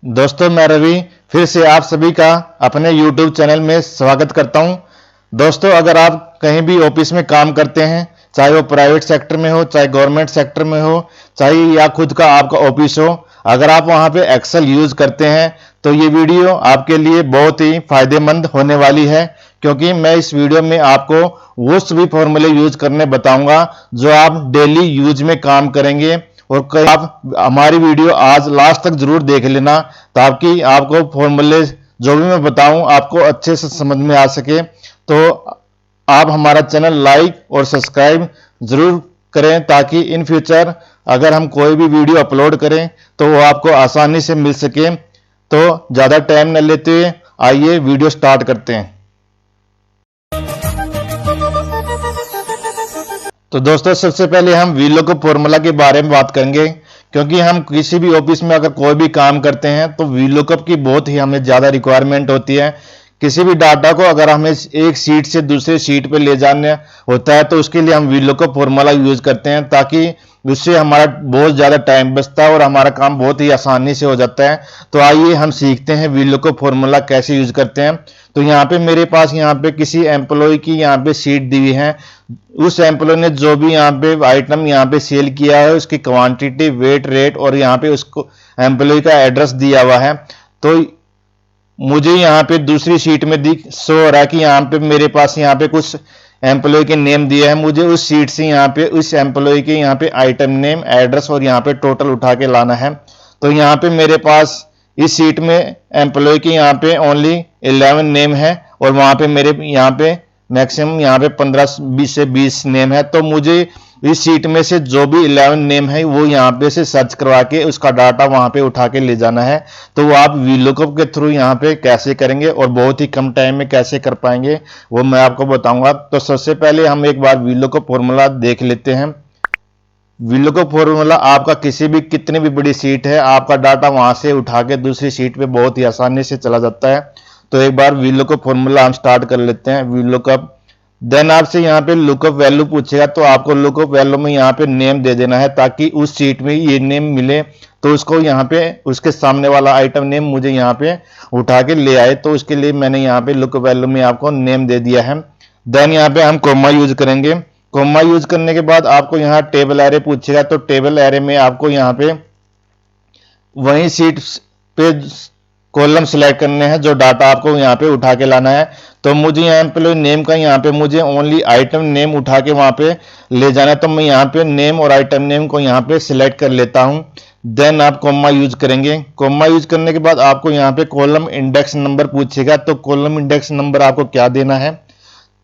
दोस्तों, मैं रवि फिर से आप सभी का अपने YouTube चैनल में स्वागत करता हूं। दोस्तों, अगर आप कहीं भी ऑफिस में काम करते हैं, चाहे वो प्राइवेट सेक्टर में हो, चाहे गवर्नमेंट सेक्टर में हो, चाहे या खुद का आपका ऑफिस हो, अगर आप वहां पे एक्सेल यूज करते हैं तो ये वीडियो आपके लिए बहुत ही फायदेमंद होने वाली है, क्योंकि मैं इस वीडियो में आपको वो सभी फॉर्मूले यूज करने बताऊंगा जो आप डेली यूज में काम करेंगे। और कई आप हमारी वीडियो आज लास्ट तक जरूर देख लेना, ताकि आपको फॉर्मूले जो भी मैं बताऊं आपको अच्छे से समझ में आ सके। तो आप हमारा चैनल लाइक और सब्सक्राइब जरूर करें, ताकि इन फ्यूचर अगर हम कोई भी वीडियो अपलोड करें तो वो आपको आसानी से मिल सके। तो ज़्यादा टाइम न लेते हुए आइए वीडियो स्टार्ट करते हैं। तो दोस्तों, सबसे पहले हम वीलुकअप फॉर्मूला के बारे में बात करेंगे, क्योंकि हम किसी भी ऑफिस में अगर कोई भी काम करते हैं तो वीलुकअप की बहुत ही हमें ज़्यादा रिक्वायरमेंट होती है। किसी भी डाटा को अगर हमें एक शीट से दूसरे शीट पे ले जाना होता है तो उसके लिए हम वीलुकअप फॉर्मूला यूज करते हैं, ताकि उससे हमारा बहुत ज़्यादा टाइम बचता है और हमारा काम बहुत ही आसानी से हो जाता है। तो आइए हम सीखते हैं वीलुकअप फॉर्मूला कैसे यूज करते हैं। तो यहाँ पे मेरे पास यहाँ पे किसी एम्प्लॉय की यहाँ पे शीट दी हुई है। उस एम्प्लॉय ने जो भी यहाँ पे आइटम यहाँ पे सेल किया है, उसकी क्वांटिटी, वेट, रेट और यहाँ पे उसको एम्प्लॉय का एड्रेस दिया हुआ है। तो मुझे यहाँ पे दूसरी शीट में शो हो रहा है कि यहाँ पे मेरे पास यहाँ पे कुछ एम्प्लॉय के नेम दिया है। मुझे उस शीट से यहाँ पे उस एम्प्लॉय के यहाँ पे आइटम नेम, एड्रेस और यहाँ पे टोटल उठा के लाना है। तो यहाँ पे मेरे पास इस शीट में एम्प्लॉय की यहाँ पे ओनली 11 नेम है और वहाँ पे मेरे यहाँ पे मैक्सिमम यहाँ पे 15 से 20 नेम है। तो मुझे इस शीट में से जो भी 11 नेम है वो यहाँ पे से सर्च करवा के उसका डाटा वहाँ पे उठा के ले जाना है। तो वो आप वीलुकअप के थ्रू यहाँ पे कैसे करेंगे और बहुत ही कम टाइम में कैसे कर पाएंगे वो मैं आपको बताऊंगा। तो सबसे पहले हम एक बार वीलुकअप फॉर्मूला देख लेते हैं। वीलुकअप फॉर्मूला आपका किसी भी कितनी भी बड़ी शीट है, आपका डाटा वहां से उठा के दूसरी शीट पे बहुत ही आसानी से चला जाता है। तो एक बार वीलुकअप फॉर्मूला हम स्टार्ट कर लेते हैं। वीलुकअप, देन आपसे यहाँ पे लुकअप वैल्यू पूछेगा, तो आपको लुकअप वैल्यू में यहाँ पे नेम दे देना है, ताकि उस शीट में ये नेम मिले तो उसको यहाँ पे उसके सामने वाला आइटम नेम मुझे यहाँ पे उठा के ले आए। तो उसके लिए मैंने यहाँ पे लुकअप वैल्यू में आपको नेम दे दिया है। देन यहाँ पे हम कोमा यूज करेंगे। कोमा यूज करने के बाद आपको यहाँ टेबल एरे पूछेगा, तो टेबल एरे में आपको यहाँ पे वही सीट पे कॉलम सिलेक्ट करने हैं जो डाटा आपको यहाँ पे उठा के लाना है। तो मुझे यहाँ पे नेम का यहाँ पे मुझे ओनली आइटम नेम उठा के वहाँ पे ले जाना है। तो मैं यहाँ पे नेम और आइटम नेम को यहाँ पे सिलेक्ट कर लेता हूँ। देन आप कॉमा यूज करेंगे। कॉमा यूज करने के बाद आपको यहाँ पे कॉलम इंडेक्स नंबर पूछेगा, तो कॉलम इंडेक्स नंबर आपको क्या देना है?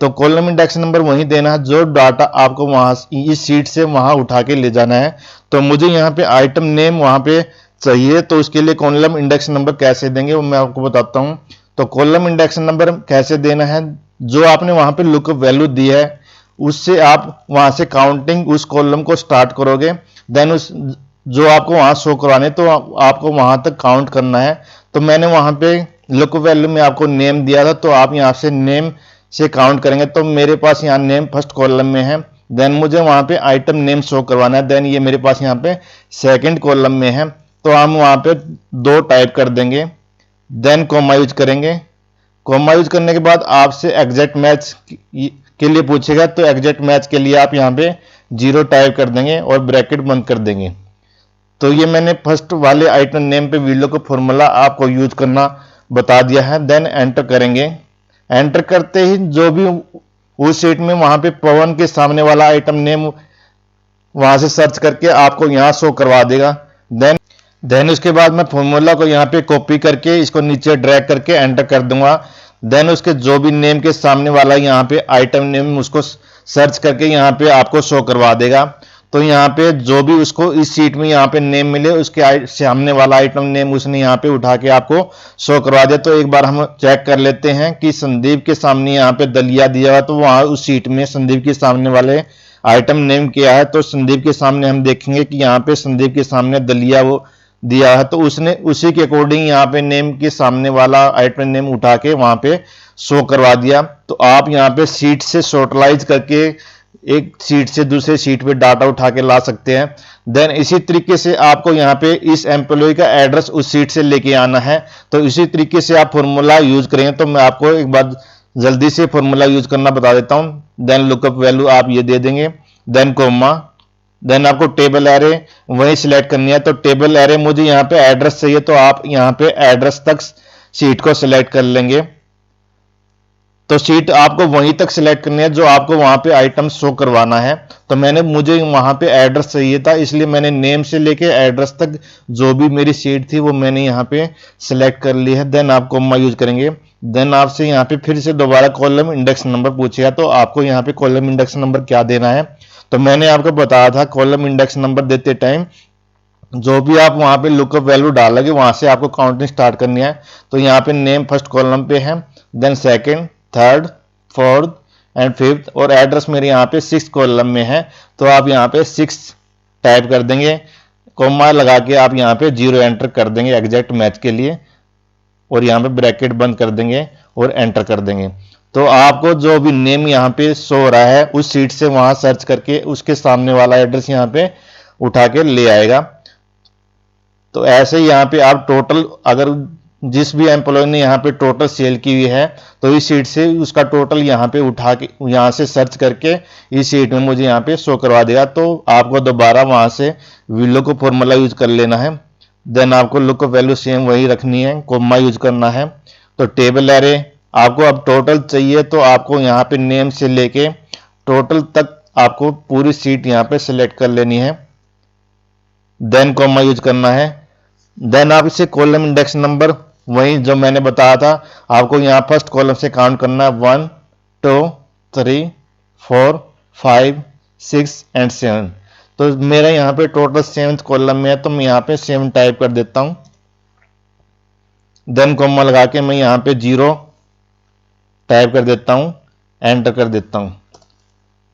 तो कॉलम इंडेक्स नंबर वही देना है जो डाटा आपको वहां इस शीट से वहां उठा के ले जाना है। तो मुझे यहाँ पे आइटम नेम वहां पे चाहिए, तो उसके लिए कॉलम इंडेक्स नंबर कैसे देंगे वो मैं आपको बताता हूँ। तो कॉलम इंडेक्स नंबर कैसे देना है, जो आपने वहां पे लुकअप वैल्यू दी है उससे आप वहां से काउंटिंग उस कॉलम को स्टार्ट करोगे। देन उस जो आपको वहां शो करवाने, तो आपको वहां तक काउंट करना है। तो मैंने वहां पे लुकअप वैल्यू में आपको नेम दिया था, तो आप यहाँ से नेम से काउंट करेंगे। तो मेरे पास यहाँ नेम फर्स्ट कॉलम में है। देन मुझे वहां पे आइटम नेम शो करवाना है। देन ये मेरे पास यहाँ पे सेकंड कॉलम में है, तो हम वहां पे 2 टाइप कर देंगे। देन कॉमा यूज करेंगे। कॉमा यूज करने के बाद आपसे एग्जैक्ट मैच के लिए पूछेगा, तो एग्जैक्ट मैच के लिए आप यहाँ पे 0 टाइप कर देंगे और ब्रैकेट बंद कर देंगे। तो ये मैंने फर्स्ट वाले आइटम नेम पे वीलुकअप फॉर्मूला आपको यूज करना बता दिया है। देन एंटर करेंगे। एंटर करते ही जो भी उस शीट में वहां पे पवन के सामने वाला आइटम नेम वहां से सर्च करके आपको यहाँ शो करवा देगा। देन उसके बाद मैं फॉर्मूला को यहाँ पे कॉपी करके इसको नीचे ड्रैग करके एंटर कर दूंगा। देन उसके जो भी नेम के सामने वाला यहाँ पे आइटम नेम उसको सर्च करके यहाँ पे आपको शो करवा देगा। तो यहाँ पे जो भी उसको इस शीट में यहाँ पे नेम मिले उसके सामने वाला आइटम नेम उसने यहाँ पे उठा के आपको शो करवा दिया। तो एक बार हम चेक कर लेते हैं कि संदीप के सामने यहाँ पे दलिया दिया हुआ, तो वहां उस शीट में संदीप के सामने वाले आइटम नेम क्या है। तो संदीप के सामने हम देखेंगे कि यहाँ पे संदीप के सामने दलिया वो दिया है, तो उसने उसी के अकॉर्डिंग यहाँ पे नेम के सामने वाला आइटम नेम उठा के वहां पे शो करवा दिया। तो आप यहाँ पे शीट से शॉर्टलाइज करके एक सीट से दूसरे सीट पे डाटा उठा के ला सकते हैं। देन इसी तरीके से आपको यहाँ पे इस एम्प्लॉय का एड्रेस उस सीट से लेके आना है। तो इसी तरीके से आप फॉर्मूला यूज करेंगे। तो मैं आपको एक बार जल्दी से फॉर्मूला यूज करना बता देता हूं। देन लुकअप वैल्यू आप ये दे देंगे, देन कोमा, देन आपको टेबल एरे वही सिलेक्ट करनी है। तो टेबल एरे मुझे यहाँ पे एड्रेस चाहिए, तो आप यहाँ पे एड्रेस तक सीट को सिलेक्ट कर लेंगे। तो सीट आपको वहीं तक सिलेक्ट करनी है जो आपको वहां पे आइटम शो करवाना है। तो मुझे वहां पे एड्रेस चाहिए था, इसलिए मैंने नेम से लेके एड्रेस तक जो भी मेरी सीट थी वो मैंने यहाँ पे सिलेक्ट कर ली है। देन आप कोमा यूज करेंगे। देन आपसे यहाँ पे फिर से दोबारा कॉलम इंडेक्स नंबर पूछेगा, तो आपको यहाँ पे कॉलम इंडेक्स नंबर क्या देना है। तो मैंने आपको बताया था कॉलम इंडेक्स नंबर देते टाइम जो भी आप वहां पे लुकअप वैल्यू डालोगे वहां से आपको काउंटिंग स्टार्ट करनी है। तो यहाँ पे नेम फर्स्ट कॉलम पे है, then second, third, fourth and fifth, और एड्रेस मेरे यहाँ पे 6 कॉलम में है। तो आप यहाँ पे 6 टाइप कर देंगे, कोमा लगा के आप यहाँ पे 0 एंटर कर देंगे एग्जैक्ट मैच के लिए, और यहाँ पे ब्रैकेट बंद कर देंगे और एंटर कर देंगे। तो आपको जो भी नेम यहाँ पे शो हो रहा है उस सीट से वहां सर्च करके उसके सामने वाला एड्रेस यहाँ पे उठा के ले आएगा। तो ऐसे ही यहाँ पे आप टोटल, अगर जिस भी एम्प्लॉय ने यहाँ पे टोटल सेल की हुई है तो इस सीट से उसका टोटल यहाँ पे उठा के यहाँ से सर्च करके इस सीट में मुझे यहाँ पे शो करवा देगा। तो आपको दोबारा वहां से विलो को फॉर्मूला यूज कर लेना है। देन आपको लुक वैल्यू सेम वही रखनी है, कोमा यूज करना है। तो टेबल एरे आपको अब टोटल चाहिए, तो आपको यहाँ पे नेम से लेके टोटल तक आपको पूरी सीट यहाँ पे सिलेक्ट कर लेनी है, देन कोमा यूज करना है। देन आप इसे कॉलम इंडेक्स नंबर वही जो मैंने बताया था, आपको यहाँ फर्स्ट कॉलम से काउंट करना है 1 2 3 4 5 6 एंड 7। तो मेरा यहाँ पे टोटल 7th कॉलम में है, तो मैं यहाँ पे 7 टाइप कर देता हूँ। देन कोमा लगा के मैं यहाँ पे 0 टाइप कर देता हूँ, एंटर कर देता हूँ।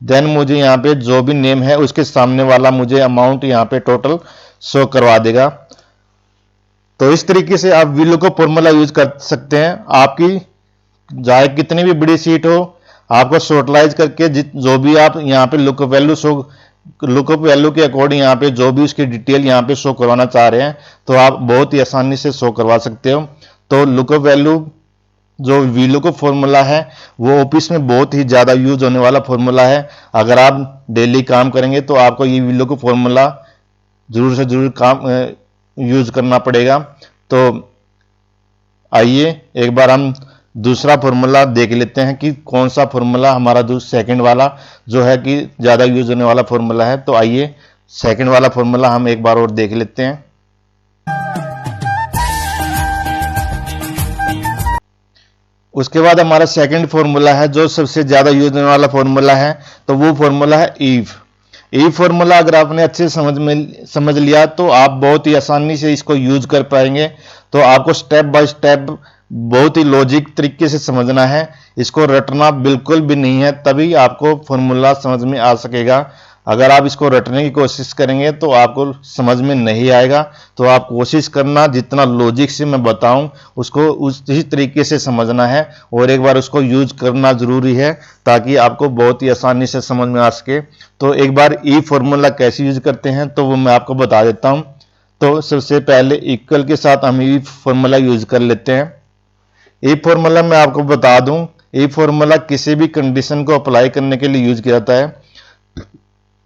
देन मुझे यहाँ पे जो भी नेम है उसके सामने वाला मुझे अमाउंट यहाँ पे टोटल शो करवा देगा। तो इस तरीके से आप विलो को फॉर्मूला यूज कर सकते हैं। आपकी चाहे कितनी भी बड़ी सीट हो, आपको शॉर्टलाइज करके जो भी आप यहाँ पे लुकअप वैल्यू के अकॉर्डिंग यहाँ पे जो भी उसकी डिटेल यहाँ पे शो करवाना चाह रहे हैं तो आप बहुत ही आसानी से शो करवा सकते हो। तो लुकअप वैल्यू जो वीलुकअप फॉर्मूला है वो ऑफिस में बहुत ही ज़्यादा यूज होने वाला फॉर्मूला है। अगर आप डेली काम करेंगे तो आपको ये वीलुकअप फॉर्मूला जरूर से जरूर काम यूज करना पड़ेगा। तो आइए एक बार हम दूसरा फॉर्मूला देख लेते हैं कि कौन सा फॉर्मूला हमारा सेकंड वाला जो है कि ज़्यादा यूज होने वाला फॉर्मूला है। तो आइए सेकंड वाला फॉर्मूला हम एक बार और देख लेते हैं। उसके बाद हमारा सेकंड फॉर्मूला है जो सबसे ज़्यादा यूज होने वाला फॉर्मूला है, तो वो फॉर्मूला है ईफ। ईफ फॉर्मूला अगर आपने अच्छे समझ लिया तो आप बहुत ही आसानी से इसको यूज कर पाएंगे। तो आपको स्टेप बाय स्टेप बहुत ही लॉजिक तरीके से समझना है, इसको रटना बिल्कुल भी नहीं है, तभी आपको फॉर्मूला समझ में आ सकेगा। अगर आप इसको रटने की कोशिश करेंगे तो आपको समझ में नहीं आएगा। तो आप कोशिश करना जितना लॉजिक से मैं बताऊं उसको उसी तरीके से समझना है और एक बार उसको यूज करना जरूरी है ताकि आपको बहुत ही आसानी से समझ में आ सके। तो एक बार ई फॉर्मूला कैसे यूज करते हैं तो वो मैं आपको बता देता हूं। तो सबसे पहले इक्वल के साथ हम ई फॉर्मूला यूज कर लेते हैं। ई फॉर्मूला मैं आपको बता दूं, ई फॉर्मूला किसी भी कंडीशन को अप्लाई करने के लिए यूज किया जाता है।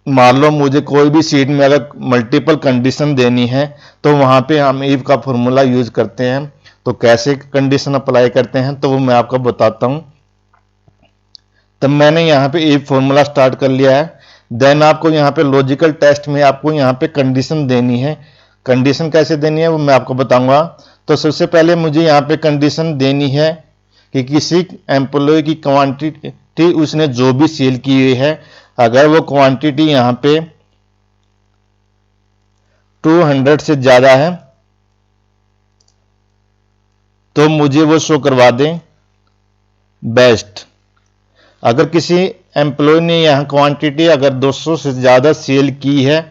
मान लो मुझे कोई भी सीट में अगर मल्टीपल कंडीशन देनी है तो वहां पे हम इफ का फॉर्मूला यूज करते हैं। तो कैसे कंडीशन अप्लाई करते हैं तो वो मैं आपको बताता हूं। तब मैंने यहाँ पे इफ फॉर्मूला स्टार्ट कर लिया है। देन आपको यहाँ पे लॉजिकल टेस्ट में आपको यहाँ पे कंडीशन देनी है। कंडीशन कैसे देनी है वो मैं आपको बताऊंगा। तो सबसे पहले मुझे यहाँ पे कंडीशन देनी है कि किसी एम्प्लॉय की क्वांटिटी उसने जो भी सेल की हुई है, अगर वो क्वांटिटी यहां पे 200 से ज्यादा है तो मुझे वो शो करवा दें बेस्ट। अगर किसी एम्प्लॉय ने यहां क्वांटिटी अगर 200 से ज्यादा सेल की है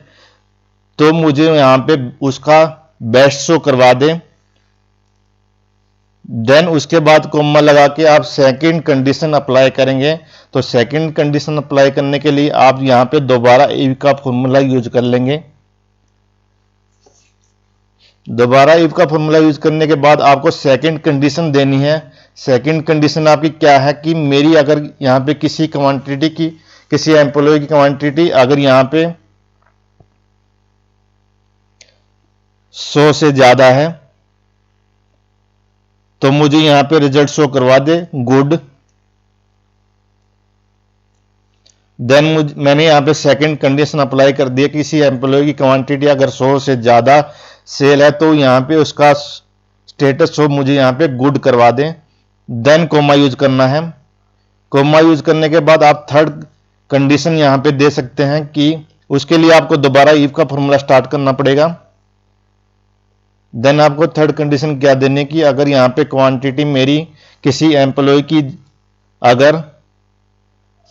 तो मुझे यहां पे उसका बेस्ट शो करवा दें देन उसके बाद कोमा लगा के आप सेकंड कंडीशन अप्लाई करेंगे। तो सेकंड कंडीशन अप्लाई करने के लिए आप यहां पे दोबारा इफ का फॉर्मूला यूज कर लेंगे। दोबारा इफ का फॉर्मूला यूज करने के बाद आपको सेकंड कंडीशन देनी है। सेकंड कंडीशन आपकी क्या है कि मेरी अगर यहां पे किसी क्वांटिटी की, किसी एम्प्लॉय की क्वांटिटी अगर यहां पे 100 से ज्यादा है तो मुझे यहां पे रिजल्ट शो करवा दे गुड। देन मैंने यहां पे सेकंड कंडीशन अप्लाई कर दिया, किसी एम्प्लॉय की क्वांटिटी अगर 100 से ज्यादा सेल है तो यहां पे उसका स्टेटस शो मुझे यहां पे गुड करवा दें। देन कोमा यूज करना है। कोमा यूज करने के बाद आप थर्ड कंडीशन यहां पे दे सकते हैं कि उसके लिए आपको दोबारा इफ का फॉर्मूला स्टार्ट करना पड़ेगा। देन आपको थर्ड कंडीशन क्या देने की, अगर यहां पे क्वांटिटी मेरी किसी एम्प्लॉय की अगर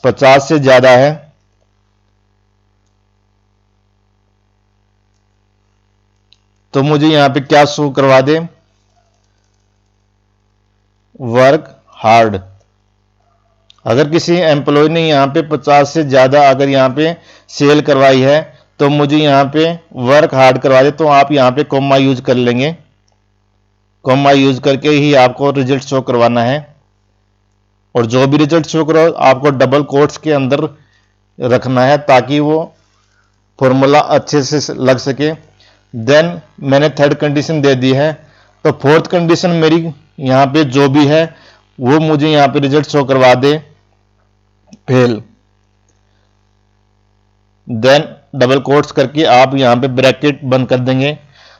50 से ज्यादा है तो मुझे यहां पे क्या शो करवा दे, वर्क हार्ड। अगर किसी एम्प्लॉय ने यहां पे 50 से ज्यादा अगर यहां पे सेल करवाई है तो मुझे यहां पे वर्क हार्ड करवा दे। तो आप यहां पे कोमा यूज कर लेंगे। कोमा यूज करके ही आपको रिजल्ट शो करवाना है, और जो भी रिजल्ट शो करो आपको डबल कोट्स के अंदर रखना है ताकि वो फॉर्मूला अच्छे से लग सके। देन मैंने थर्ड कंडीशन दे दी है। तो फोर्थ कंडीशन मेरी यहां पे जो भी है वो मुझे यहां पे रिजल्ट शो करवा दे फेल। देन डबल कोट्स करके आप यहां पे ब्रैकेट बंद कर देंगे।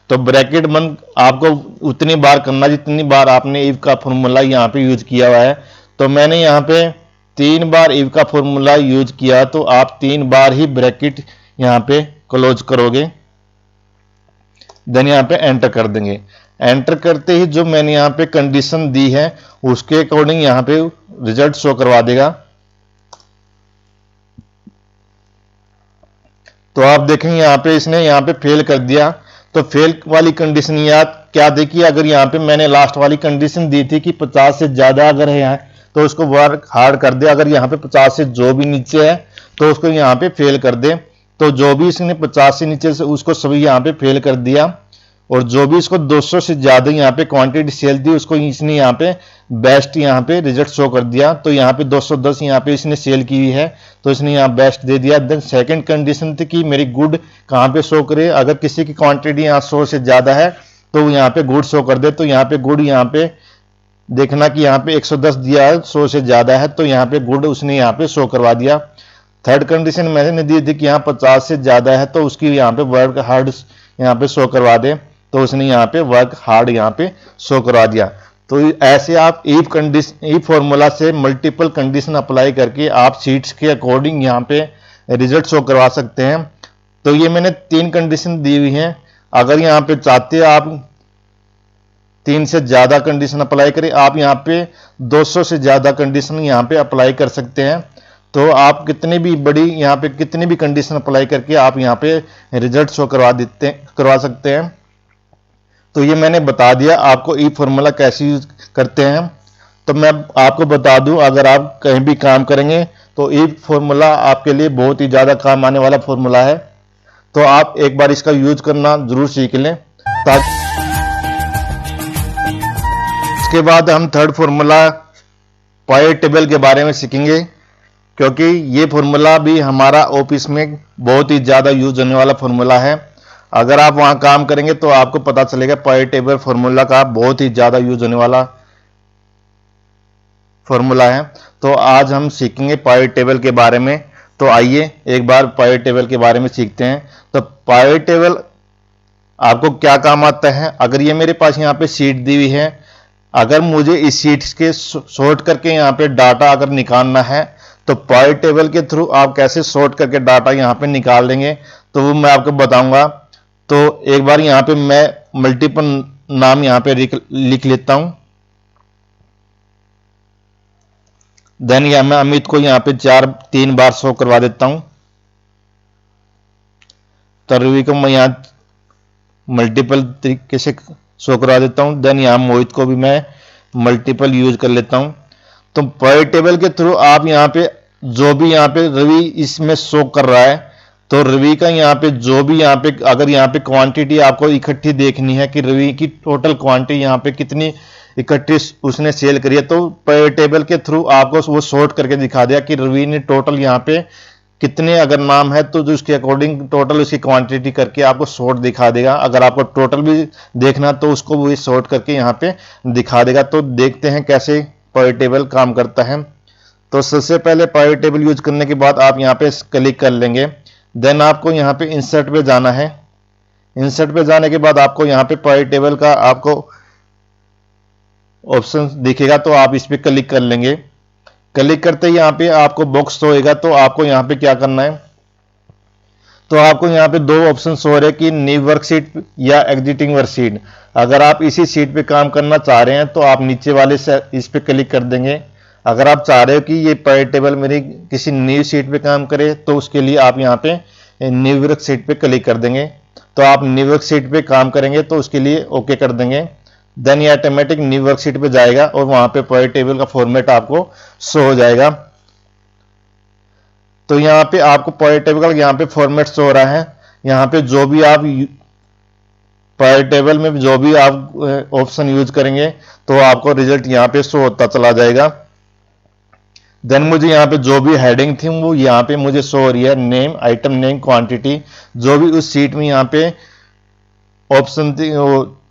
तो ब्रैकेट बंद आपको उतनी बार करना जितनी बार आपने इफ का फॉर्मूला यहां पे यूज किया हुआ है। तो मैंने यहां पे 3 बार इफ का फॉर्मूला यूज किया तो आप 3 बार ही ब्रैकेट यहां पे क्लोज करोगे। देन यहां पे एंटर कर देंगे। एंटर करते ही जो मैंने यहां पे कंडीशन दी है उसके अकॉर्डिंग यहां पे रिजल्ट शो करवा देगा। तो आप देखेंगे यहां पे इसने यहां पे फेल कर दिया। तो फेल वाली कंडीशन याद क्या देखिए, अगर यहां पे मैंने लास्ट वाली कंडीशन दी थी कि 50 से ज्यादा अगर है यहाँ तो उसको वर्क हार्ड कर दे, अगर यहां पे 50 से जो भी नीचे है तो उसको यहां पे फेल कर दे। तो जो भी इसने 50 से नीचे से उसको सभी यहां पे फेल कर दिया, और जो भी इसको 200 से ज्यादा यहाँ पे क्वांटिटी सेल दी उसको इसने यहाँ पे बेस्ट यहाँ पे रिजल्ट शो कर दिया। तो यहाँ पे 210 यहाँ पे इसने सेल की हुई है तो इसने यहाँ बेस्ट दे दिया। देन सेकंड कंडीशन थी कि मेरी गुड कहाँ पे शो करे, अगर किसी की क्वांटिटी यहाँ 100 से ज्यादा है तो यहाँ पे गुड शो कर दे। तो यहाँ पे गुड यहाँ पे देखना कि यहाँ पे 110 दिया है, 100 से ज्यादा है तो यहाँ पे गुड उसने यहाँ पे शो करवा दिया। थर्ड कंडीशन मैंने दी थी कि यहाँ 50 से ज्यादा है तो उसकी यहाँ पे वर्क हार्ड यहाँ पे शो करवा दे, तो उसने यहाँ पे वर्क हार्ड यहाँ पे शो करवा दिया। तो ऐसे आप इफ कंडीशन, इफ फॉर्मूला से मल्टीपल कंडीशन अप्लाई करके आप सीट्स के अकॉर्डिंग यहाँ पे रिजल्ट शो करवा सकते हैं। तो ये मैंने 3 कंडीशन दी हुई हैं। अगर यहाँ पे चाहते हैं आप 3 से ज्यादा कंडीशन अप्लाई करें, आप यहाँ पे 200 से ज्यादा कंडीशन यहाँ पे अप्लाई कर सकते हैं। तो आप कितनी भी बड़ी यहाँ पे कितनी भी कंडीशन अप्लाई करके आप यहाँ पे रिजल्ट शो करवा सकते हैं। तो ये मैंने बता दिया आपको ई फॉर्मूला कैसे यूज करते हैं। तो मैं आपको बता दूं, अगर आप कहीं भी काम करेंगे तो ई फॉर्मूला आपके लिए बहुत ही ज़्यादा काम आने वाला फॉर्मूला है। तो आप एक बार इसका यूज करना जरूर सीख लें। ताकि इसके बाद हम थर्ड फॉर्मूला पायर टेबल के बारे में सीखेंगे, क्योंकि ये फॉर्मूला भी हमारा ऑफिस में बहुत ही ज़्यादा यूज होने वाला फॉर्मूला है। अगर आप वहां काम करेंगे तो आपको पता चलेगा पायर टेबल फॉर्मूला का बहुत ही ज्यादा यूज होने वाला फॉर्मूला है। तो आज हम सीखेंगे पायर टेबल के बारे में। तो आइए एक बार पायर टेबल के बारे में सीखते हैं। तो पायर टेबल आपको क्या काम आता है, अगर ये मेरे पास यहाँ पे शीट दी हुई है, अगर मुझे इस शीट के सॉर्ट करके यहाँ पे डाटा अगर निकालना है तो पायर टेबल के थ्रू आप कैसे सॉर्ट करके डाटा यहाँ पे निकाल लेंगे तो वो मैं आपको बताऊंगा। तो एक बार यहां पे मैं मल्टीपल नाम यहां पे लिख लेता हूं। देन यहां मैं अमित को यहां पे 3 बार शो करवा देता हूं। तो रवि को मैं यहां मल्टीपल तरीके से शो करवा देता हूं। देन यहां मोहित को भी मैं मल्टीपल यूज कर लेता हूं। तो पॉइंट टेबल के थ्रू आप यहाँ पे जो भी यहाँ पे रवि इसमें शो कर रहा है, तो रवि का यहाँ पे जो भी यहाँ पे अगर यहाँ पे क्वांटिटी आपको इकट्ठी देखनी है कि रवि की टोटल क्वांटिटी यहाँ पे कितनी इकट्ठी उसने सेल करी है, तो पॉइंट टेबल के थ्रू आपको वो सॉर्ट करके दिखा दिया कि रवि ने टोटल यहाँ पे कितने अगर नाम है तो जो उसके अकॉर्डिंग टोटल उसकी क्वांटिटी करके आपको शॉर्ट दिखा देगा। अगर आपको टोटल भी देखना तो उसको वो शॉर्ट करके यहाँ पे दिखा देगा। तो देखते हैं कैसे पॉइंट टेबल काम करता है। तो सबसे पहले पॉइंट टेबल यूज करने के बाद आप यहाँ पे क्लिक कर लेंगे। देन आपको यहाँ पे इंसर्ट पे जाना है। इंसर्ट पे जाने के बाद आपको यहाँ पे पॉइंट टेबल का आपको ऑप्शन दिखेगा, तो आप इस पे क्लिक कर लेंगे। क्लिक करते ही यहाँ पे आपको बॉक्स होएगा, तो आपको यहाँ पे क्या करना है, तो आपको यहाँ पे दो ऑप्शन हो रहे हैं कि न्यू वर्कशीट या एग्जिटिंग वर्कशीट। अगर आप इसी शीट पे काम करना चाह रहे हैं तो आप नीचे वाले से इस पे क्लिक कर देंगे। अगर आप चाह रहे हो कि ये पॉइंट टेबल मेरी किसी न्यू शीट पे काम करे तो उसके लिए आप यहाँ पे न्यू वर्कशीट पे क्लिक कर देंगे। तो आप न्यू वर्कशीट पे काम करेंगे तो उसके लिए ओके कर देंगे। देन ये ऑटोमेटिक न्यू वर्कशीट पे जाएगा और वहां पे पॉइंट टेबल का फॉर्मेट आपको शो हो जाएगा। तो यहाँ पे आपको पॉइंट टेबल का यहाँ पे फॉर्मेट शो हो रहा है। यहाँ पे जो भी आप पॉइंट टेबल में जो भी आप ऑप्शन यूज करेंगे तो आपको रिजल्ट यहाँ पे शो होता चला जाएगा। देन मुझे यहाँ पे जो भी हेडिंग थी वो यहाँ पे मुझे शो हो रही है, नेम, आइटम नेम, क्वांटिटी, जो भी उस सीट में यहाँ पे ऑप्शन थी,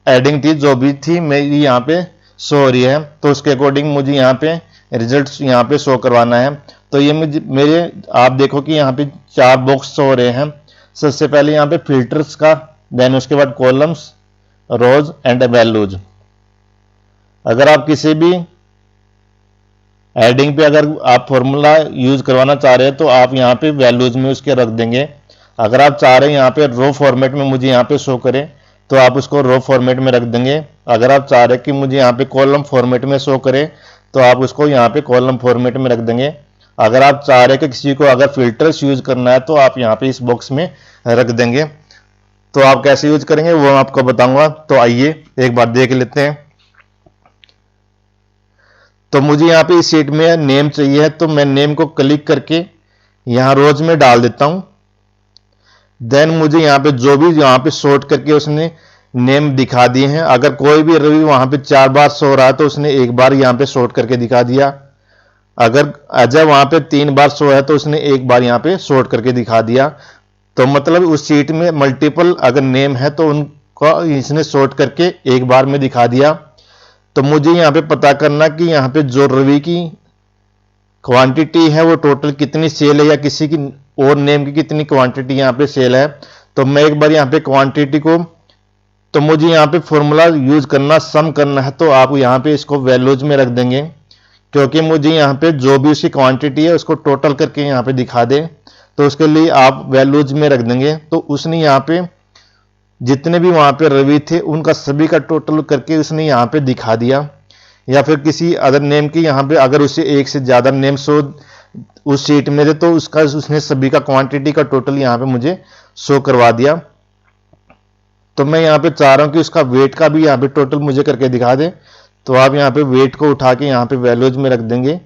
हेडिंग थी, जो भी थी मेरी यहाँ पे शो हो रही है। तो उसके अकॉर्डिंग मुझे यहाँ पे रिजल्ट यहाँ पे शो करवाना है। तो ये मेरे आप देखो कि यहाँ पे 4 बॉक्स शो हो रहे हैं। सबसे पहले यहाँ पे फिल्टर्स का, देन उसके बाद कॉलम्स, रोज एंड वैल्यूज। अगर आप किसी भी हेडिंग पे अगर आप फॉर्मूला यूज करवाना चाह रहे हैं तो आप यहाँ पे वैल्यूज में उसके रख देंगे। अगर आप चाह रहे हैं यहाँ पे रो फॉर्मेट में मुझे यहाँ पे शो करे तो आप उसको रो फॉर्मेट में रख देंगे। अगर आप चाह रहे हैं कि मुझे यहाँ पे कॉलम फॉर्मेट में शो करे तो आप उसको यहाँ पे कॉलम फॉर्मेट में रख देंगे। अगर आप चाह रहे हैं कि किसी को अगर फिल्टर्स यूज करना है तो आप यहाँ पे इस बॉक्स में रख देंगे। तो आप कैसे यूज करेंगे वो मैं आपको बताऊंगा। तो आइए एक बार देख लेते हैं। तो मुझे यहाँ पे इस शीट में नेम चाहिए, तो मैं नेम को क्लिक करके यहाँ रोज में डाल देता हूं। देन मुझे यहाँ पे जो भी यहाँ पे शॉर्ट करके उसने नेम दिखा दिए हैं। अगर कोई भी रवि वहां पे 4 बार शो रहा है तो उसने एक बार यहाँ पे शॉर्ट करके दिखा दिया। अगर अजय वहां पे 3 बार शो है तो उसने एक बार यहाँ पे शॉर्ट करके दिखा दिया। तो मतलब उस शीट में मल्टीपल अगर नेम है तो उनको इसने शॉर्ट करके एक बार में दिखा दिया। तो मुझे यहाँ पे पता करना कि यहाँ पे जो रवि की क्वांटिटी है वो टोटल कितनी सेल है या किसी की और नेम की कितनी क्वांटिटी यहाँ पे सेल है। तो मैं एक बार यहाँ पे क्वांटिटी को, तो मुझे यहाँ पे फॉर्मूला यूज करना, सम करना है, तो आप यहाँ पे इसको वैल्यूज में रख देंगे क्योंकि मुझे यहाँ पे जो भी उसकी क्वांटिटी है उसको टोटल करके यहाँ पे दिखा दे। तो उसके लिए आप वैल्यूज में रख देंगे। तो उसने यहाँ पे जितने भी वहां पे रवि थे उनका सभी का टोटल करके उसने यहाँ पे दिखा दिया। या फिर किसी अदर नेम की यहाँ पे अगर उसे एक से ज्यादा नेम शो उस शीट में थे तो उसका उसने सभी का क्वांटिटी का टोटल यहाँ पे मुझे शो करवा दिया। तो मैं यहाँ पे चाह रहा हूँ कि उसका वेट का भी यहाँ पे टोटल मुझे करके दिखा दे। तो आप यहाँ पे वेट को उठा के यहाँ पे वैल्यूज में रख देंगे।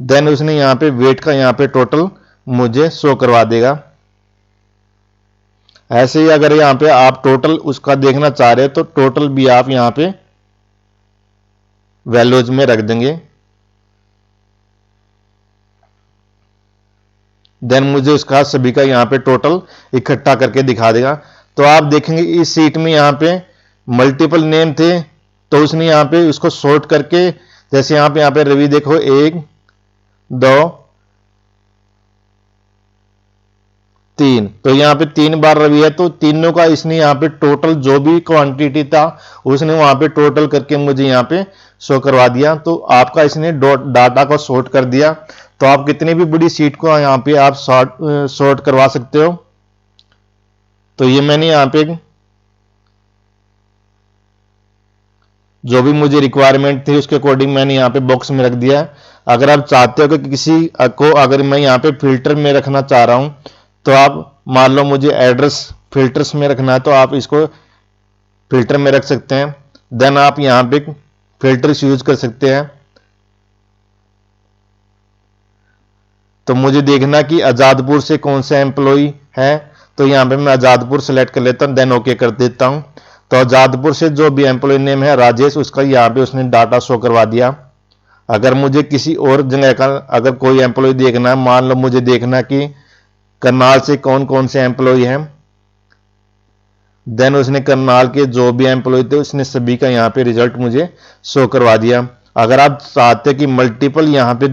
देन उसने यहाँ पे वेट का यहाँ पे टोटल मुझे शो करवा देगा। ऐसे ही अगर यहाँ पे आप टोटल उसका देखना चाह रहे हैं तो टोटल भी आप यहाँ पे वैल्यूज में रख देंगे। देन मुझे उसका सभी का यहाँ पे टोटल इकट्ठा करके दिखा देगा। तो आप देखेंगे इस सीट में यहाँ पे मल्टीपल नेम थे तो उसने यहाँ पे उसको सॉर्ट करके, जैसे यहाँ पे रवि देखो 1 2 3, तो यहाँ पे 3 बार रवि है तो तीनों का इसने यहाँ पे टोटल जो भी क्वांटिटी था उसने वहां पे टोटल करके मुझे यहाँ पे शो करवा दिया। तो आपका इसने डाटा को सॉर्ट कर दिया। तो आप कितनी भी बड़ी सीट को यहाँ पे आप सॉर्ट करवा सकते हो। तो ये मैंने यहाँ पे जो भी मुझे रिक्वायरमेंट थी उसके अकॉर्डिंग मैंने यहाँ पे बॉक्स में रख दिया। अगर आप चाहते हो कि किसी को अगर मैं यहाँ पे फिल्टर में रखना चाह रहा हूं तो आप मान लो मुझे एड्रेस फिल्टर्स में रखना है तो आप इसको फिल्टर में रख सकते हैं। देन आप यहां पे फिल्टर्स यूज कर सकते हैं। तो मुझे देखना कि आजादपुर से कौन सा एम्प्लॉय है, तो यहां पे मैं आजादपुर सेलेक्ट कर लेता हूं, देन ओके कर देता हूं। तो आजादपुर से जो भी एम्प्लॉय नेम है राजेश, उसका यहां पे उसने डाटा शो करवा दिया। अगर मुझे किसी और जगह का अगर कोई एम्प्लॉय देखना है, मान लो मुझे देखना कि करनाल से कौन कौन से एम्प्लॉय हैं, देन उसने करनाल के जो भी एम्प्लॉय थे उसने सभी का यहाँ पे रिजल्ट मुझे शो करवा दिया। अगर आप चाहते कि मल्टीपल यहाँ पे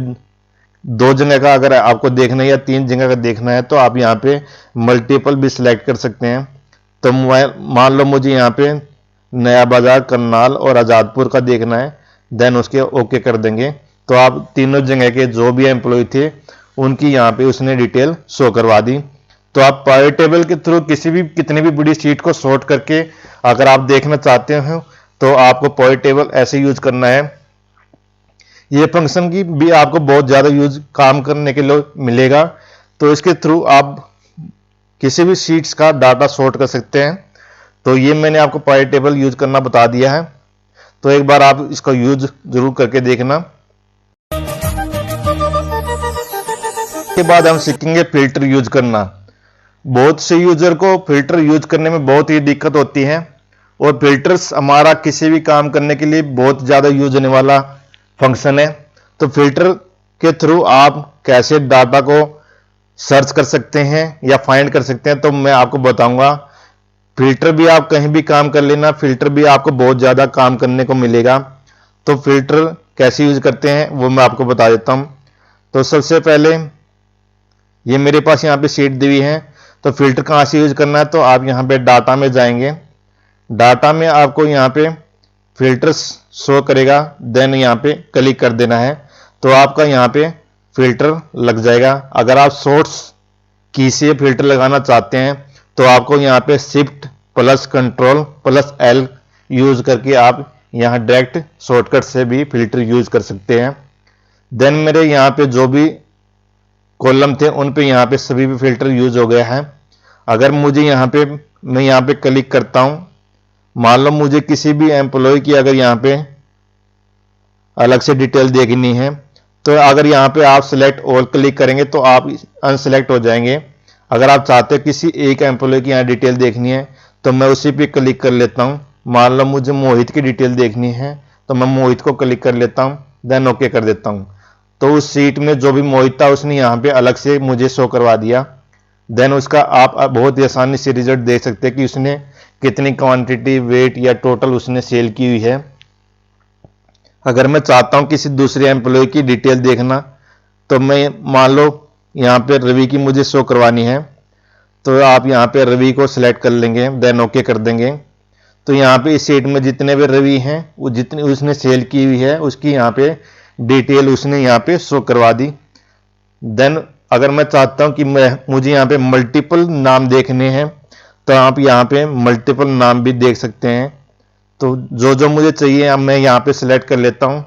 2 जगह का अगर आपको देखना है या 3 जगह का देखना है, तो आप यहाँ पे मल्टीपल भी सिलेक्ट कर सकते हैं। तो मान लो मुझे यहाँ पे नया बाजार, करनाल और आजादपुर का देखना है, देन उसके ओके कर देंगे। तो आप तीनों जगह के जो भी एम्प्लॉय थे उनकी यहाँ पे उसने डिटेल शो करवा दी। तो आप पावर टेबल के थ्रू किसी भी कितनी भी बड़ी शीट को सॉर्ट करके अगर आप देखना चाहते हो तो आपको पावर टेबल ऐसे यूज करना है। ये फंक्शन की भी आपको बहुत ज़्यादा यूज काम करने के लिए मिलेगा। तो इसके थ्रू आप किसी भी शीट्स का डाटा सॉर्ट कर सकते हैं। तो ये मैंने आपको पावर टेबल यूज करना बता दिया है, तो एक बार आप इसका यूज जरूर करके देखना। के बाद हम सीखेंगे फिल्टर यूज करना। बहुत से यूजर को फिल्टर यूज करने में बहुत ही दिक्कत होती है, और फिल्टर्स हमारा किसी भी काम करने के लिए बहुत ज़्यादा यूज होने वाला फंक्शन है। तो फिल्टर के थ्रू आप कैसे डाटा को सर्च कर सकते हैं या फाइंड कर सकते हैं, तो मैं आपको बताऊंगा। फिल्टर भी आप कहीं भी काम कर लेना, फिल्टर भी आपको बहुत ज़्यादा काम करने को मिलेगा। तो फिल्टर कैसे यूज करते हैं वो मैं आपको बता देता हूं। तो सबसे पहले ये मेरे पास यहाँ पे शीट दी हुई है। तो फिल्टर कहाँ से यूज करना है, तो आप यहाँ पे डाटा में जाएंगे, डाटा में आपको यहाँ पे फिल्टर्स शो करेगा, देन यहाँ पे क्लिक कर देना है, तो आपका यहाँ पे फिल्टर लग जाएगा। अगर आप शॉर्ट्स की से फिल्टर लगाना चाहते हैं तो आपको यहाँ पे shift plus control plus L use करके आप यहाँ डायरेक्ट शॉर्टकट से भी फिल्टर यूज कर सकते हैं। देन मेरे यहाँ पे जो भी कॉलम थे उन पे यहाँ पे सभी भी फिल्टर यूज हो गया है। अगर मुझे यहाँ पे मैं यहाँ पे क्लिक करता हूँ, मान लो मुझे किसी भी एम्प्लॉय की अगर यहाँ पे अलग से डिटेल देखनी है, तो अगर यहाँ पे आप सिलेक्ट ऑल क्लिक करेंगे तो आप अनसिलेक्ट हो जाएंगे। अगर आप चाहते हो किसी एक एम्प्लॉय की यहाँ डिटेल देखनी है तो मैं उसी पे क्लिक कर लेता हूँ। मान लो मुझे मोहित की डिटेल देखनी है तो मैं मोहित को क्लिक कर लेता हूँ, देन ओके कर देता हूँ। तो उस सीट में जो भी मोहित था उसने यहाँ पे अलग से मुझे शो करवा दिया। देन उसका आप बहुत ही आसानी से रिजल्ट देख सकते हैं कि उसने कितनी क्वांटिटी, वेट या टोटल उसने सेल की हुई है। अगर मैं चाहता हूं किसी दूसरे एम्प्लॉय की डिटेल देखना, तो मैं मान लो यहाँ पे रवि की मुझे शो करवानी है, तो आप यहाँ पे रवि को सिलेक्ट कर लेंगे, देन ओके कर देंगे। तो यहाँ पे इस सीट में जितने भी रवि हैं वो जितनी उसने सेल की हुई है उसकी यहाँ पे डिटेल उसने यहाँ पे शो करवा दी। देन अगर मैं चाहता हूं कि मुझे यहाँ पे मल्टीपल नाम देखने हैं तो आप यहाँ पे मल्टीपल नाम भी देख सकते हैं। तो जो जो मुझे चाहिए अब मैं यहाँ पे सिलेक्ट कर लेता हूँ,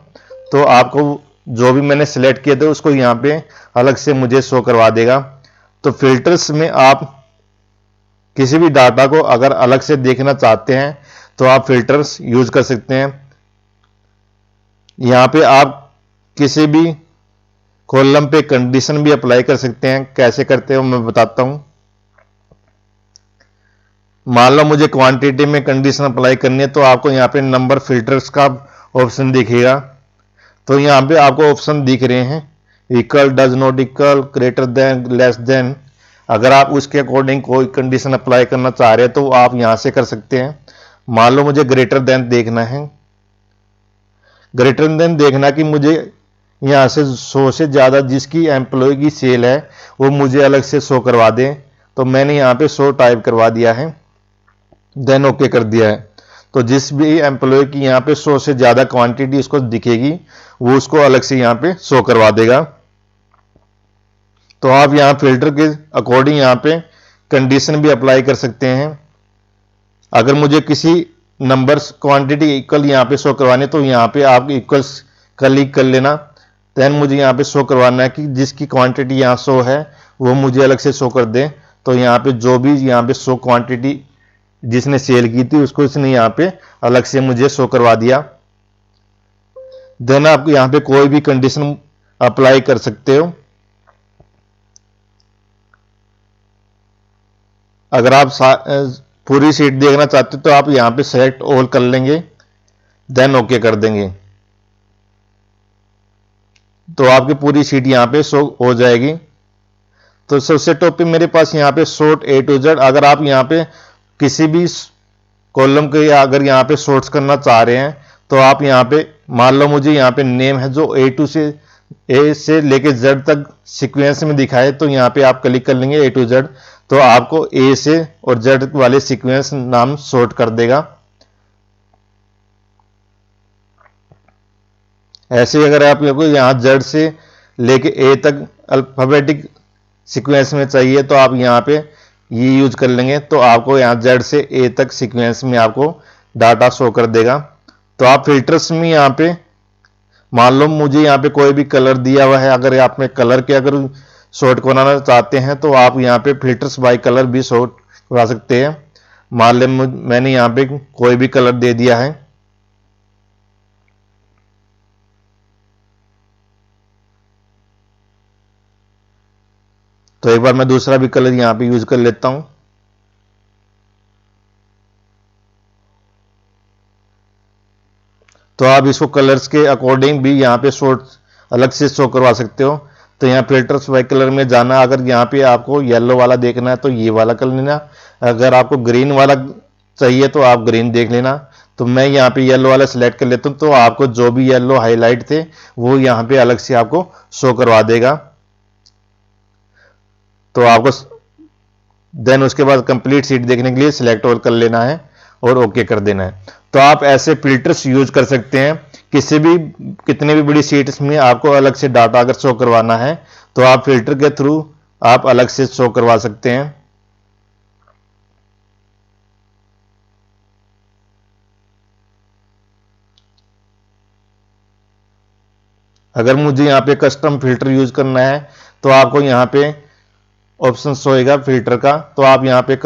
तो आपको जो भी मैंने सिलेक्ट किया था उसको यहाँ पे अलग से मुझे शो करवा देगा। तो फिल्टर्स में आप किसी भी डाटा को अगर अलग से देखना चाहते हैं तो आप फिल्टर्स यूज कर सकते हैं। यहाँ पे आप किसी भी कॉलम पे कंडीशन भी अप्लाई कर सकते हैं। कैसे करते हो मैं बताता हूं। मान लो मुझे क्वांटिटी में कंडीशन अप्लाई करनी है, तो आपको यहाँ पे नंबर फिल्टर्स का ऑप्शन दिखेगा। तो यहाँ पे आपको ऑप्शन दिख रहे हैं, equal, does not equal, greater than, less than. अगर आप उसके अकॉर्डिंग कोई कंडीशन अप्लाई करना चाह रहे हैं तो आप यहाँ से कर सकते हैं। मान लो मुझे ग्रेटर देन देखना है, ग्रेटर देन देखना कि मुझे यहाँ से 100 से ज़्यादा जिसकी एम्प्लॉय की सेल है वो मुझे अलग से शो करवा दें। तो मैंने यहाँ पे 100 टाइप करवा दिया है, देन ओके कर दिया है। तो जिस भी एम्प्लॉय की यहाँ पे 100 से ज़्यादा क्वांटिटी उसको दिखेगी वो उसको अलग से यहाँ पे शो करवा देगा। तो आप यहाँ फिल्टर के अकॉर्डिंग यहाँ पे कंडीशन भी अप्लाई कर सकते हैं। अगर मुझे किसी नंबर्स क्वांटिटी इक्वल यहाँ पे शो करवाने तो यहाँ पे आप इक्वल्स क्लिक कर लेना। देन मुझे यहाँ पे शो करवाना है कि जिसकी क्वांटिटी यहाँ शो है वो मुझे अलग से शो कर दे। तो यहाँ पे जो भी यहाँ पे शो क्वांटिटी जिसने सेल की थी उसको इसने यहाँ पे अलग से मुझे शो करवा दिया। देन आप यहाँ पे कोई भी कंडीशन अप्लाई कर सकते हो। अगर आप पूरी शीट देखना चाहते हो तो आप यहाँ पे सेलेक्ट ऑल कर लेंगे, देन ओके कर देंगे तो आपकी पूरी शीट यहाँ पे शो हो जाएगी। तो सबसे टॉप पे मेरे पास यहाँ पे शॉर्ट A to Z। अगर आप यहाँ पे किसी भी कॉलम के या अगर यहाँ पे शॉर्ट्स करना चाह रहे हैं तो आप यहाँ पे मान लो मुझे यहाँ पे नेम है जो A से लेके Z तक सीक्वेंस में दिखाए, तो यहाँ पे आप क्लिक कर लेंगे A to Z, तो आपको A से और Z वाले सीक्वेंस नाम शॉर्ट कर देगा। ऐसे अगर आप यहाँ Z से लेके A तक अल्फाबेटिक सीक्वेंस में चाहिए तो आप यहाँ पे ये यूज कर लेंगे, तो आपको यहाँ Z से A तक सीक्वेंस में आपको डाटा शो कर देगा। तो आप फिल्टर्स में यहाँ पे मान लो मुझे यहाँ पे कोई भी कलर दिया हुआ है, अगर आप में कलर के अगर शॉर्ट बनाना चाहते हैं तो आप यहाँ पे फिल्टर्स बाय कलर भी शॉर्ट करा सकते हैं। मान ले मैंने यहाँ पे कोई भी कलर दे दिया है, तो एक बार मैं दूसरा भी कलर यहाँ पे यूज कर लेता हूं। तो आप इसको कलर्स के अकॉर्डिंग भी यहाँ पे शॉर्ट अलग से शो करवा सकते हो। तो यहाँ फिल्टर्स बाय कलर में जाना, अगर यहाँ पे आपको येलो वाला देखना है तो ये वाला कर लेना, अगर आपको ग्रीन वाला चाहिए तो आप ग्रीन देख लेना। तो मैं यहाँ पे येलो वाला सिलेक्ट कर लेता हूँ, तो आपको जो भी येलो हाईलाइट थे वो यहाँ पे अलग से आपको शो करवा देगा। तो आपको देन उसके बाद कंप्लीट शीट देखने के लिए सिलेक्ट ऑल कर लेना है और ओके कर देना है। तो आप ऐसे फिल्टर्स यूज कर सकते हैं किसी भी कितने भी बड़ी शीट्स में आपको अलग से डाटा अगर शो करवाना है तो आप फिल्टर के थ्रू आप अलग से शो करवा सकते हैं। अगर मुझे यहाँ पे कस्टम फिल्टर यूज करना है तो आपको यहाँ पे ऑप्शन होएगा फिल्टर का, तो आप यहाँ पे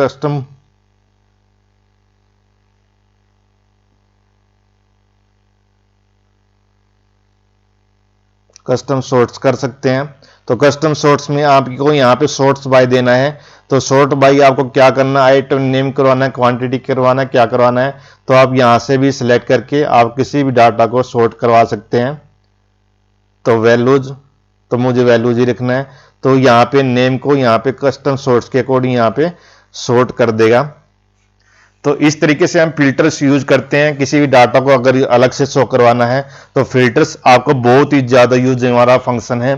कस्टम शॉर्ट्स कर सकते हैं। तो कस्टम शॉर्ट्स में आपको यहाँ पे शॉर्ट्स बाय देना है। तो शॉर्ट बाय आपको क्या करना है, आइटम नेम करवाना है, क्वांटिटी करवाना है, क्या करवाना है, तो आप यहाँ से भी सिलेक्ट करके आप किसी भी डाटा को शॉर्ट करवा सकते हैं। तो वैल्यूज, तो मुझे वैल्यूज ही रखना है, तो यहाँ पे नेम को यहाँ पे कस्टम शॉर्ट्स के अकॉर्डिंग यहाँ पे शॉर्ट कर देगा। तो इस तरीके से हम फिल्टर्स यूज करते हैं किसी भी डाटा को अगर अलग से शो करवाना है। तो फिल्टर्स आपको बहुत ही ज्यादा यूज वाला फंक्शन है।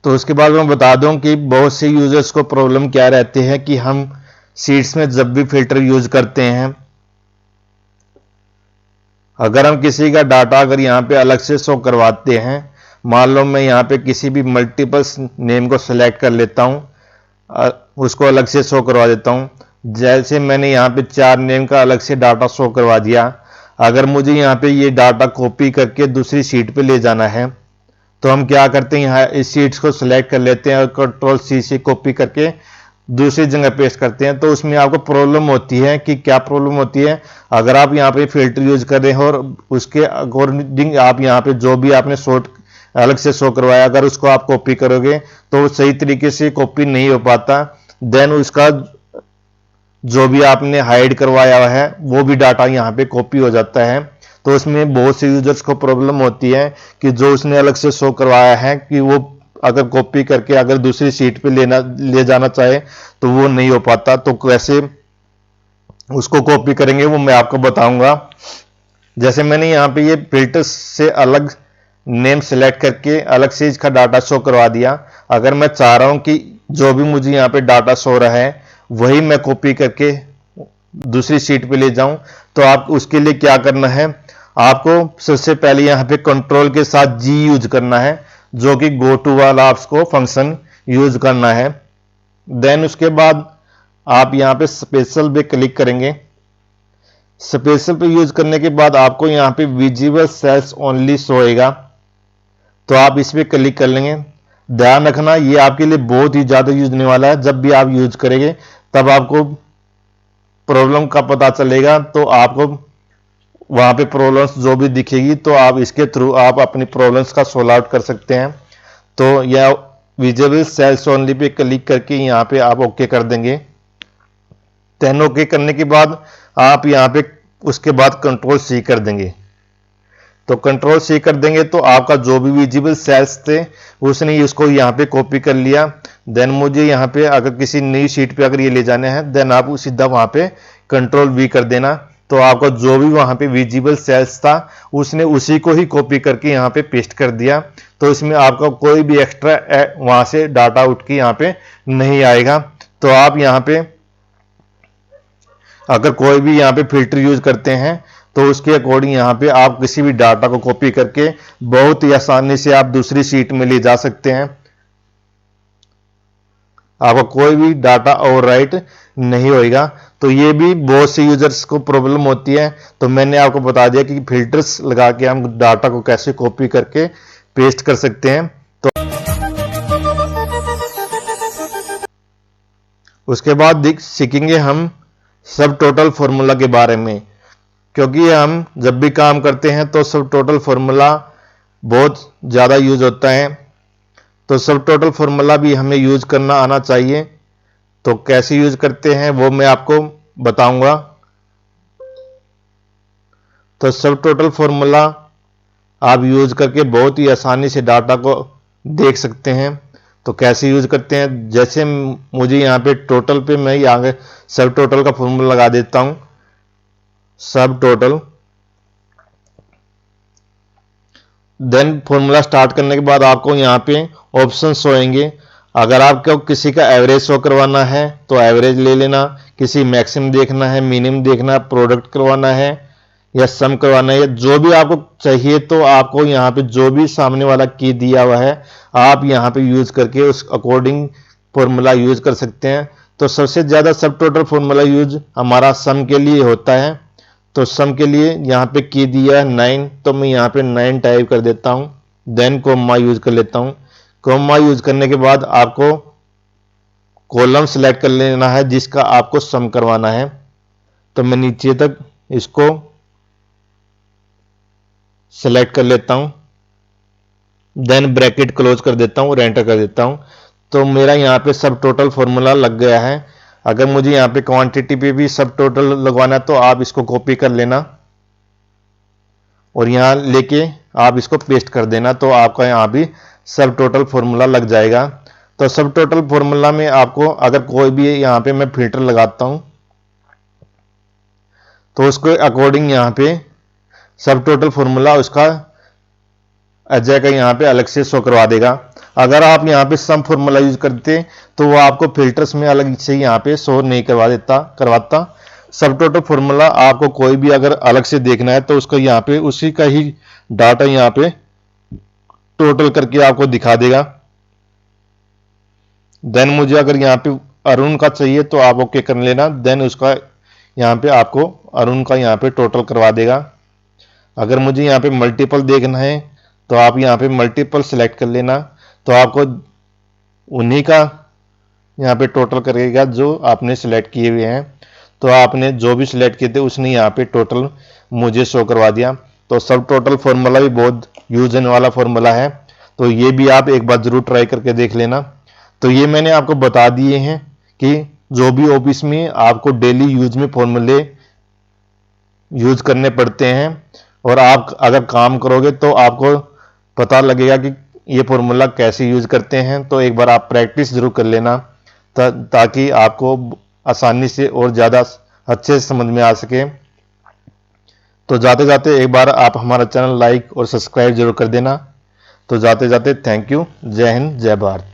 तो उसके बाद मैं बता दूं कि बहुत से यूजर्स को प्रॉब्लम क्या रहती है कि हम शीट्स में जब भी फिल्टर यूज करते हैं, अगर हम किसी का डाटा अगर यहाँ पे अलग से शो करवाते हैं, मान लो मैं यहाँ पे किसी भी मल्टीपल्स नेम को सिलेक्ट कर लेता हूँ, उसको अलग से शो करवा देता हूँ। जैसे मैंने यहाँ पे 4 नेम का अलग से डाटा शो करवा दिया, अगर मुझे यहाँ पे ये डाटा कॉपी करके दूसरी शीट पे ले जाना है तो हम क्या करते हैं, यहाँ इस शीट्स को सिलेक्ट कर लेते हैं और Ctrl+C से कॉपी करके दूसरी जगह पेस्ट करते हैं। तो उसमें आपको प्रॉब्लम होती है कि क्या प्रॉब्लम होती है, अगर आप यहाँ पे फिल्टर यूज कर रहे हो और उसके अकॉर्डिंग आप यहाँ पे जो भी आपने शॉर्ट अलग से शो करवाया अगर उसको आप कॉपी करोगे तो वो सही तरीके से कॉपी नहीं हो पाता। देन उसका जो भी आपने हाइड करवाया हुआ है वो भी डाटा यहाँ पे कॉपी हो जाता है। तो उसमें बहुत से यूजर्स को प्रॉब्लम होती है कि जो उसने अलग से शो करवाया है कि वो अगर कॉपी करके अगर दूसरी शीट पे ले जाना चाहे तो वो नहीं हो पाता। तो कैसे उसको कॉपी करेंगे वो मैं आपको बताऊंगा। जैसे मैंने यहाँ पे ये फिल्टर्स से अलग नेम सेलेक्ट करके अलग से इसका डाटा शो करवा दिया। अगर मैं चाह रहा हूं कि जो भी मुझे यहाँ पे डाटा शो रहा है वही मैं कॉपी करके दूसरी शीट पे ले जाऊं, तो आप उसके लिए क्या करना है, आपको सबसे पहले यहाँ पे कंट्रोल के साथ G यूज करना है, जो कि गो टू वाला आपको फंक्शन यूज करना है। देन उसके बाद आप यहाँ पे स्पेशल पे क्लिक करेंगे। स्पेशल पे यूज करने के बाद आपको यहाँ पे विजिबल सेल्स ओनली शो होएगा, तो आप इस पे क्लिक कर लेंगे। ध्यान रखना ये आपके लिए बहुत ही ज्यादा यूज होने वाला है, जब भी आप यूज करेंगे तब आपको प्रॉब्लम का पता चलेगा तो आपको वहां पे प्रॉब्लम्स जो भी दिखेगी तो आप इसके थ्रू आप अपनी प्रॉब्लम्स का सॉल्व आउट कर सकते हैं। तो यह visible sales only pay click करके यहाँ पे आप ओके कर देंगे। देन ओके करने के बाद आप यहाँ पे उसके बाद कंट्रोल सी कर देंगे। तो कंट्रोल सी कर देंगे तो आपका जो भी विजिबल सेल्स थे उसने उसको यहाँ पे कॉपी कर लिया। देन मुझे यहाँ पे अगर किसी नई शीट पे अगर ये ले जाने हैं देन आप सीधा वहाँ पे कंट्रोल वी कर देना। तो आपका जो भी वहाँ पे विजिबल सेल्स था उसने उसी को ही कॉपी करके यहाँ पे पेस्ट कर दिया। तो इसमें आपका कोई भी एक्स्ट्रा वहाँ से डाटा उठ के यहाँ पे नहीं आएगा। तो आप यहाँ पे अगर कोई भी यहाँ पे फिल्टर यूज करते हैं तो उसके अकॉर्डिंग यहाँ पे आप किसी भी डाटा को कॉपी करके बहुत ही आसानी से आप दूसरी शीट में ले जा सकते हैं। आपका कोई भी डाटा ओवरराइट नहीं होएगा। तो ये भी बहुत से यूजर्स को प्रॉब्लम होती है। तो मैंने आपको बता दिया कि फिल्टर्स लगा के हम डाटा को कैसे कॉपी करके पेस्ट कर सकते हैं। तो उसके बाद सीखेंगे हम सब टोटल फॉर्मूला के बारे में, क्योंकि हम जब भी काम करते हैं तो सब टोटल फॉर्मूला बहुत ज़्यादा यूज होता है। तो सब टोटल फॉर्मूला भी हमें यूज करना आना चाहिए। तो कैसे यूज करते हैं वो मैं आपको बताऊंगा। तो सब टोटल फॉर्मूला आप यूज करके बहुत ही आसानी से डाटा को देख सकते हैं। तो कैसे यूज करते हैं, जैसे मुझे यहाँ पे टोटल पे मैं यहाँ सब टोटल का फॉर्मूला लगा देता हूं। सब टोटल, देन फॉर्मूला स्टार्ट करने के बाद आपको यहाँ पे ऑप्शंस होंगे। अगर आपको किसी का एवरेज शो करवाना है तो एवरेज ले लेना, किसी मैक्सिमम देखना है, मिनिमम देखना है, प्रोडक्ट करवाना है या सम करवाना है, जो भी आपको चाहिए तो आपको यहाँ पे जो भी सामने वाला की दिया हुआ है आप यहाँ पे यूज करके उस अकॉर्डिंग फॉर्मूला यूज कर सकते हैं। तो सबसे ज़्यादा सब टोटल फॉर्मूला यूज हमारा सम के लिए होता है। तो सम के लिए यहाँ पे की दिया है 9, तो मैं यहाँ पे 9 टाइप कर देता हूँ। देन कोमा यूज कर लेता हूँ। कोमा यूज करने के बाद आपको कॉलम सेलेक्ट कर लेना है जिसका आपको सम करवाना है। तो मैं नीचे तक इसको सेलेक्ट कर लेता हूँ। देन ब्रैकेट क्लोज कर देता हूँ और एंटर कर देता हूँ। तो मेरा यहाँ पे सब टोटल फॉर्मूला लग गया है। अगर मुझे यहाँ पे क्वांटिटी पे भी सब टोटल लगवाना है तो आप इसको कॉपी कर लेना और यहाँ लेके आप इसको पेस्ट कर देना। तो आपका यहाँ भी सब टोटल फॉर्मूला लग जाएगा। तो सब टोटल फॉर्मूला में आपको अगर कोई भी यहाँ पे मैं फिल्टर लगाता हूँ तो उसके अकॉर्डिंग यहाँ पे सब टोटल फॉर्मूला उसका अजय का यहाँ पे अलग से शो करवा देगा। अगर आप यहाँ पे सम फॉर्मूला यूज करते तो वो आपको फिल्टर्स में अलग से यहाँ पे शो नहीं करवाता। सब टोटल फॉर्मूला आपको कोई भी अगर अलग से देखना है तो उसको यहाँ पे उसी का ही डाटा यहाँ पे टोटल करके आपको दिखा देगा। देन मुझे अगर यहाँ पे अरुण का चाहिए तो आप ओके कर लेना। देन उसका यहाँ पे आपको अरुण का यहाँ पे टोटल करवा देगा। अगर मुझे यहाँ पे मल्टीपल देखना है तो आप यहाँ पे मल्टीपल सेलेक्ट कर लेना। तो आपको उन्हीं का यहाँ पे टोटल करेगा जो आपने सेलेक्ट किए हुए हैं। तो आपने जो भी सिलेक्ट किए थे उसने यहाँ पे टोटल मुझे शो करवा दिया। तो सब टोटल फॉर्मूला भी बहुत यूज होने वाला फॉर्मूला है। तो ये भी आप एक बार जरूर ट्राई करके देख लेना। तो ये मैंने आपको बता दिए हैं कि जो भी ऑफिस में आपको डेली यूज में फॉर्मूले यूज करने पड़ते हैं और आप अगर काम करोगे तो आपको पता लगेगा कि ये फॉर्मूला कैसे यूज करते हैं। तो एक बार आप प्रैक्टिस जरूर कर लेना ताकि आपको आसानी से और ज़्यादा अच्छे से समझ में आ सके। तो जाते जाते एक बार आप हमारा चैनल लाइक और सब्सक्राइब जरूर कर देना। तो जाते जाते थैंक यू। जय हिंद, जय भारत।